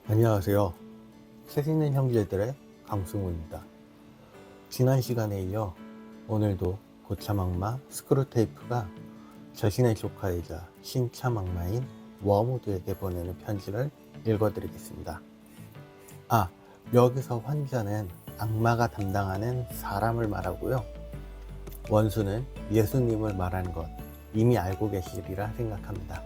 안녕하세요. 책 읽는 형제들의 강승우입니다. 지난 시간에 이어 오늘도 고참악마 스크루테이프가 자신의 조카이자 신참악마인 워무드에게 보내는 편지를 읽어드리겠습니다. 여기서 환자는 악마가 담당하는 사람을 말하고요. 원수는 예수님을 말하는 것 이미 알고 계시리라 생각합니다.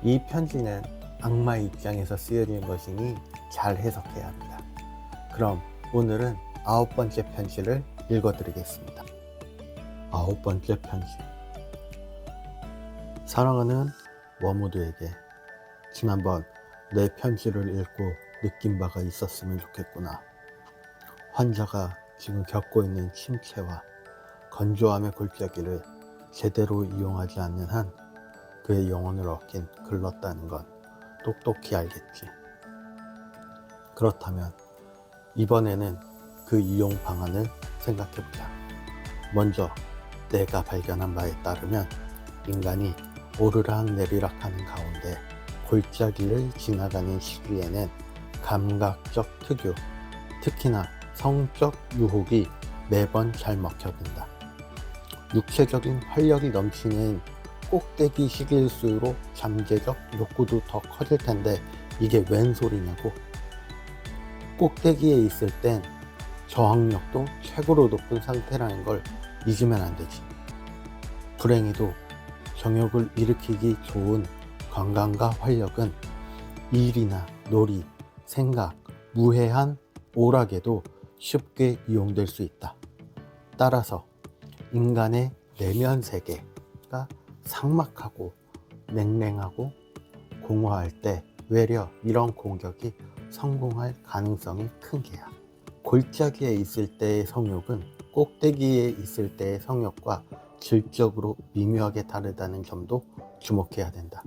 이 편지는 악마 입장에서 쓰여진 것이니 잘 해석해야 합니다. 그럼 오늘은 9번째 편지를 읽어드리겠습니다. 9번째 편지. 사랑하는 워무드에게 지난번 내 편지를 읽고 느낀 바가 있었으면 좋겠구나. 환자가 지금 겪고 있는 침체와 건조함의 골짜기를 제대로 이용하지 않는 한 그의 영혼을 얻긴 글렀다는 건 똑똑히 알겠지. 그렇다면 이번에는 그 이용 방안을 생각해보자. 먼저 내가 발견한 바에 따르면 인간이 오르락내리락 하는 가운데 골짜기를 지나가는 시기에는 감각적 특유, 특히나 성적 유혹이 매번 잘 먹혀든다. 육체적인 활력이 넘치는 꼭대기 시기일수록 잠재적 욕구도 더 커질 텐데 이게 웬 소리냐고. 꼭대기에 있을 땐 저항력도 최고로 높은 상태라는 걸 잊으면 안 되지. 불행히도 정욕을 일으키기 좋은 건강과 활력은 일이나 놀이, 생각, 무해한 오락에도 쉽게 이용될 수 있다. 따라서 인간의 내면 세계가 삭막하고 냉랭하고 공허할 때 외려 이런 공격이 성공할 가능성이 큰 게야. 골짜기에 있을 때의 성욕은 꼭대기에 있을 때의 성욕과 질적으로 미묘하게 다르다는 점도 주목해야 된다.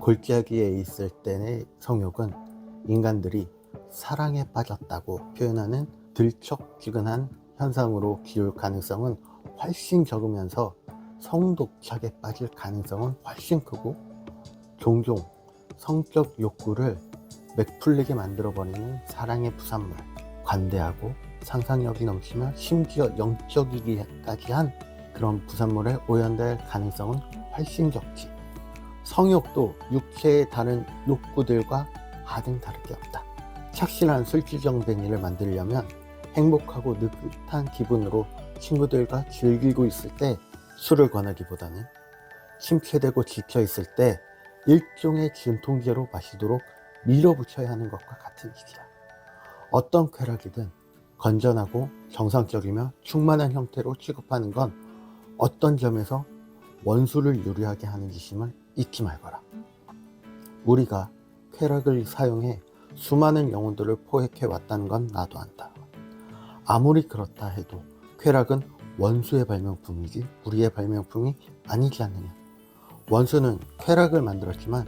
골짜기에 있을 때의 성욕은 인간들이 사랑에 빠졌다고 표현하는 들쩍지근한 현상으로 기울 가능성은 훨씬 적으면서 성독착에 빠질 가능성은 훨씬 크고 종종 성적 욕구를 맥풀리게 만들어버리는 사랑의 부산물, 관대하고 상상력이 넘치며 심지어 영적이기까지 한 그런 부산물에 오연될 가능성은 훨씬 적지. 성욕도 육체의 다른 욕구들과 하등 다를 게 없다. 착실한 술주정뱅이를 만들려면 행복하고 느긋한 기분으로 친구들과 즐기고 있을 때 술을 권하기보다는 침체되고 지쳐있을 때 일종의 진통제로 마시도록 밀어붙여야 하는 것과 같은 일이야. 어떤 쾌락이든 건전하고 정상적이며 충만한 형태로 취급하는 건 어떤 점에서 원수를 유리하게 하는 짓임을 잊지 말거라. 우리가 쾌락을 사용해 수많은 영혼들을 포획해 왔다는 건 나도 안다. 아무리 그렇다 해도 쾌락은 원수의 발명품이지 우리의 발명품이 아니지 않느냐. 원수는 쾌락을 만들었지만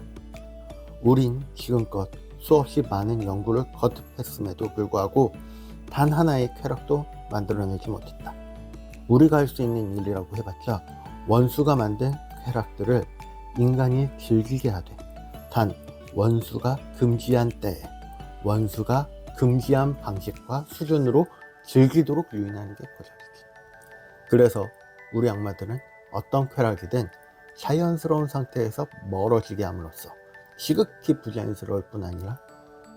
우린 지금껏 수없이 많은 연구를 거듭했음에도 불구하고 단 하나의 쾌락도 만들어내지 못했다. 우리가 할 수 있는 일이라고 해봤자 원수가 만든 쾌락들을 인간이 즐기게 하되 단 원수가 금지한 때에 원수가 금지한 방식과 수준으로 즐기도록 유인하는 게 고작이지. 그래서 우리 악마들은 어떤 쾌락이든 자연스러운 상태에서 멀어지게 함으로써 시극히 부자연스러울 뿐 아니라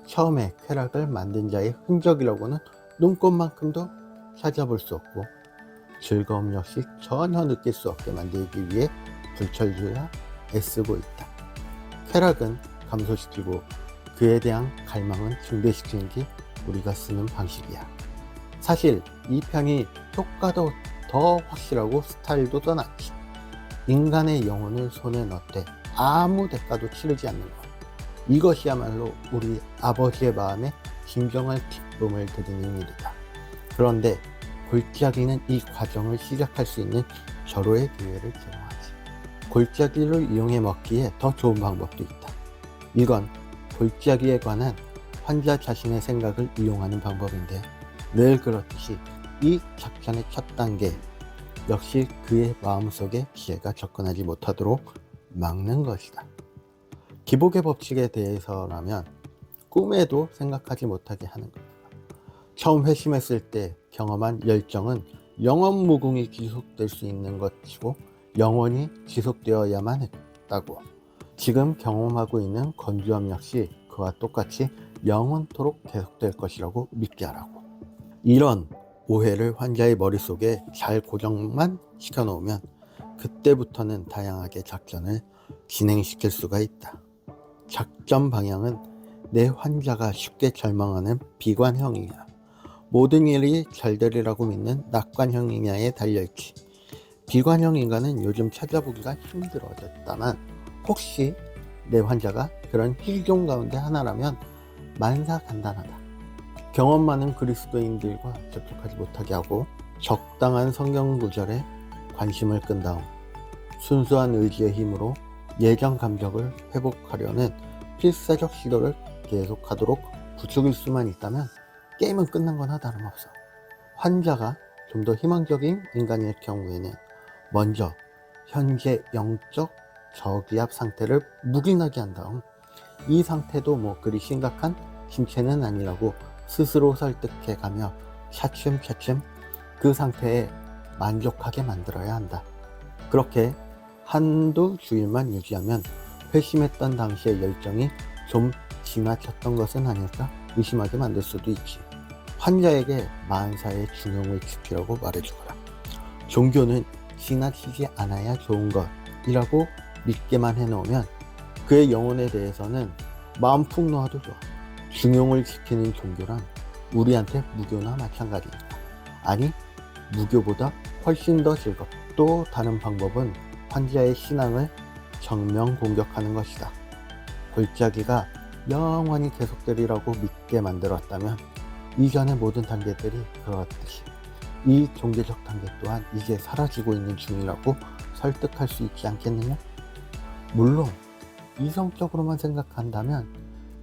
처음에 쾌락을 만든 자의 흔적이라고는 눈꼽만큼도 찾아볼 수 없고 즐거움 역시 전혀 느낄 수 없게 만들기 위해 불철주야 애쓰고 있다. 쾌락은 감소시키고 그에 대한 갈망은 증대시키는 게 우리가 쓰는 방식이야. 사실 이 편이 효과도 더 확실하고 스타일도 더 낫지. 인간의 영혼을 손에 넣되 아무 대가도 치르지 않는 것, 이것이야말로 우리 아버지의 마음에 진정한 기쁨을 드리는 일이다. 그런데 골짜기는 이 과정을 시작할 수 있는 절호의 기회를 제공하지. 골짜기를 이용해 먹기에 더 좋은 방법도 있다. 이건 골짜기에 관한 환자 자신의 생각을 이용하는 방법인데 늘 그렇듯이 이 작전의 첫 단계 역시 그의 마음속에 지혜가 접근하지 못하도록 막는 것이다. 기복의 법칙에 대해서라면 꿈에도 생각하지 못하게 하는 겁니다. 처음 회심했을 때 경험한 열정은 영원 무궁히 지속될 수 있는 것이고 영원히 지속되어야만 했다고. 지금 경험하고 있는 건조함 역시 그와 똑같이 영원토록 계속될 것이라고 믿게 하라고. 이런 오해를 환자의 머릿속에 잘 고정만 시켜놓으면 그때부터는 다양하게 작전을 진행시킬 수가 있다. 작전 방향은 내 환자가 쉽게 절망하는 비관형이냐, 모든 일이 잘 되리라고 믿는 낙관형이냐에 달려있지. 비관형 인간은 요즘 찾아보기가 힘들어졌다만 혹시 내 환자가 그런 실종 가운데 하나라면 만사간단하다. 경험 많은 그리스도인들과 접촉하지 못하게 하고 적당한 성경 구절에 관심을 끈 다음 순수한 의지의 힘으로 예전 감정을 회복하려는 필사적 시도를 계속하도록 부추길 수만 있다면 게임은 끝난 거나 다름없어. 환자가 좀 더 희망적인 인간일 경우에는 먼저 현재 영적 저기압 상태를 묵인하게 한 다음 이 상태도 뭐 그리 심각한 신체는 아니라고 스스로 설득해 가며 차츰차츰 그 상태에 만족하게 만들어야 한다. 그렇게 한두 주일만 유지하면 회심했던 당시의 열정이 좀 지나쳤던 것은 아닐까 의심하게 만들 수도 있지. 환자에게 만사의 중용을 지키라고 말해주거라. 종교는 지나치지 않아야 좋은 것이라고 믿게만 해놓으면 그의 영혼에 대해서는 마음 푹 놓아도 좋아. 중용을 지키는 종교란 우리한테 무교나 마찬가지니까. 아니, 무교보다 훨씬 더 즐겁다. 또 다른 방법은 환자의 신앙을 정면 공격하는 것이다. 골짜기가 영원히 계속되리라고 믿게 만들었다면 이전의 모든 단계들이 그렇듯이 이 종교적 단계 또한 이제 사라지고 있는 중이라고 설득할 수 있지 않겠느냐? 물론 이성적으로만 생각한다면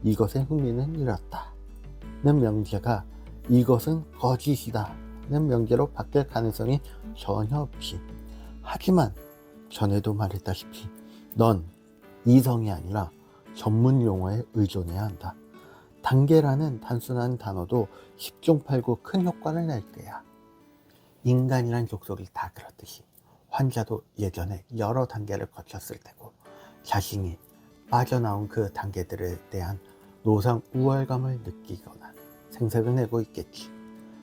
이것의 흥미는 이렇다는 명제가 이것은 거짓이다는 명제로 바뀔 가능성이 전혀 없지. 하지만 전에도 말했다시피 넌 이성이 아니라 전문 용어에 의존해야 한다. 단계라는 단순한 단어도 10중 8구 큰 효과를 낼 때야. 인간이란 족속이 다 그렇듯이 환자도 예전에 여러 단계를 거쳤을 테고 자신이 빠져나온 그 단계들에 대한 노상 우월감을 느끼거나 생색을 내고 있겠지.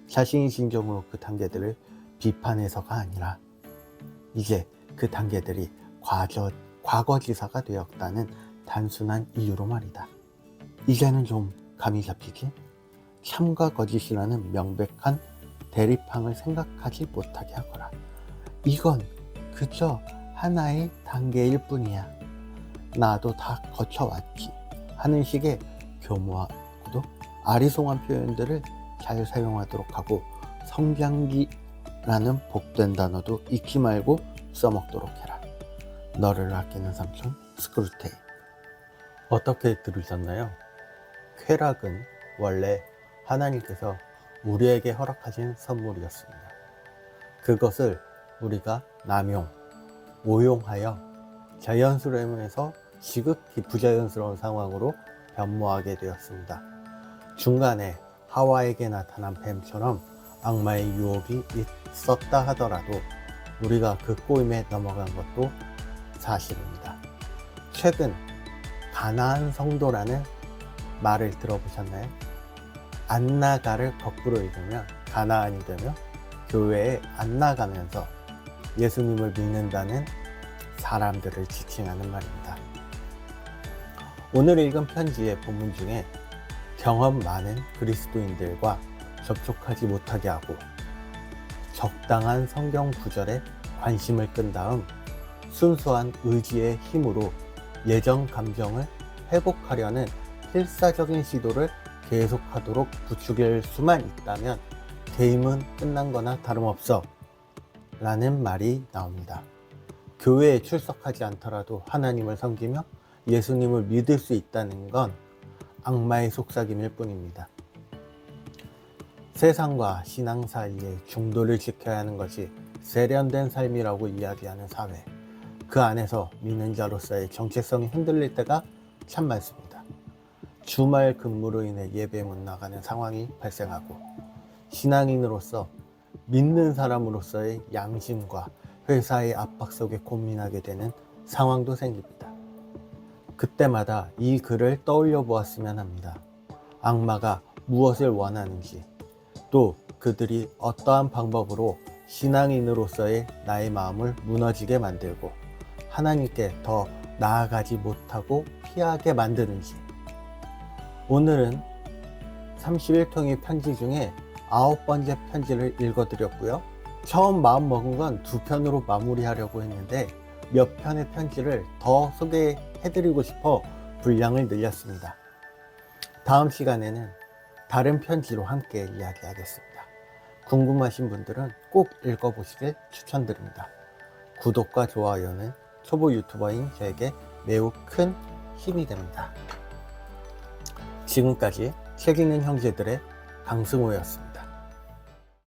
자신이 진정으로 그 단계들을 비판해서가 아니라 이제 그 단계들이 과거지사가 되었다는 단순한 이유로 말이다. 이제는 좀 감이 잡히지? 참과 거짓이라는 명백한 대립항을 생각하지 못하게 하거라. 이건 그저 하나의 단계일 뿐이야. 나도 다 거쳐왔지 하는 식의 교묘하고도 아리송한 표현들을 잘 사용하도록 하고 성장기라는 복된 단어도 잊지 말고 써먹도록 해라. 너를 아끼는 삼촌 스크루테이. 어떻게 들으셨나요? 쾌락은 원래 하나님께서 우리에게 허락하신 선물이었습니다. 그것을 우리가 남용, 오용하여 자연스러움에서 지극히 부자연스러운 상황으로 변모하게 되었습니다. 중간에 하와에게 나타난 뱀처럼 악마의 유혹이 있었다 하더라도 우리가 그 꼬임에 넘어간 것도 사실입니다. 최근 가나안 성도라는 말을 들어보셨나요? 안 나가를 거꾸로 읽으면 가나안이 되며 교회에 안 나가면서 예수님을 믿는다는 사람들을 지칭하는 말입니다. 오늘 읽은 편지의 본문 중에 경험 많은 그리스도인들과 접촉하지 못하게 하고 적당한 성경 구절에 관심을 끈 다음 순수한 의지의 힘으로 예전 감정을 회복하려는 필사적인 시도를 계속하도록 부추길 수만 있다면 게임은 끝난 거나 다름없어 라는 말이 나옵니다. 교회에 출석하지 않더라도 하나님을 섬기며 예수님을 믿을 수 있다는 건 악마의 속삭임일 뿐입니다. 세상과 신앙 사이에 중도를 지켜야 하는 것이 세련된 삶이라고 이야기하는 사회, 그 안에서 믿는 자로서의 정체성이 흔들릴 때가 참 많습니다. 주말 근무로 인해 예배 못 나가는 상황이 발생하고 신앙인으로서 믿는 사람으로서의 양심과 회사의 압박 속에 고민하게 되는 상황도 생깁니다. 그때마다 이 글을 떠올려 보았으면 합니다. 악마가 무엇을 원하는지, 또 그들이 어떠한 방법으로 신앙인으로서의 나의 마음을 무너지게 만들고 하나님께 더 나아가지 못하고 피하게 만드는지. 오늘은 31통의 편지 중에 9번째 편지를 읽어드렸고요. 처음 마음 먹은 건 2편으로 마무리하려고 했는데 몇 편의 편지를 더 소개해드리고 싶어 분량을 늘렸습니다. 다음 시간에는 다른 편지로 함께 이야기하겠습니다. 궁금하신 분들은 꼭 읽어보시길 추천드립니다. 구독과 좋아요는 초보 유튜버인 저에게 매우 큰 힘이 됩니다. 지금까지 책 읽는 형제들의 강승호였습니다.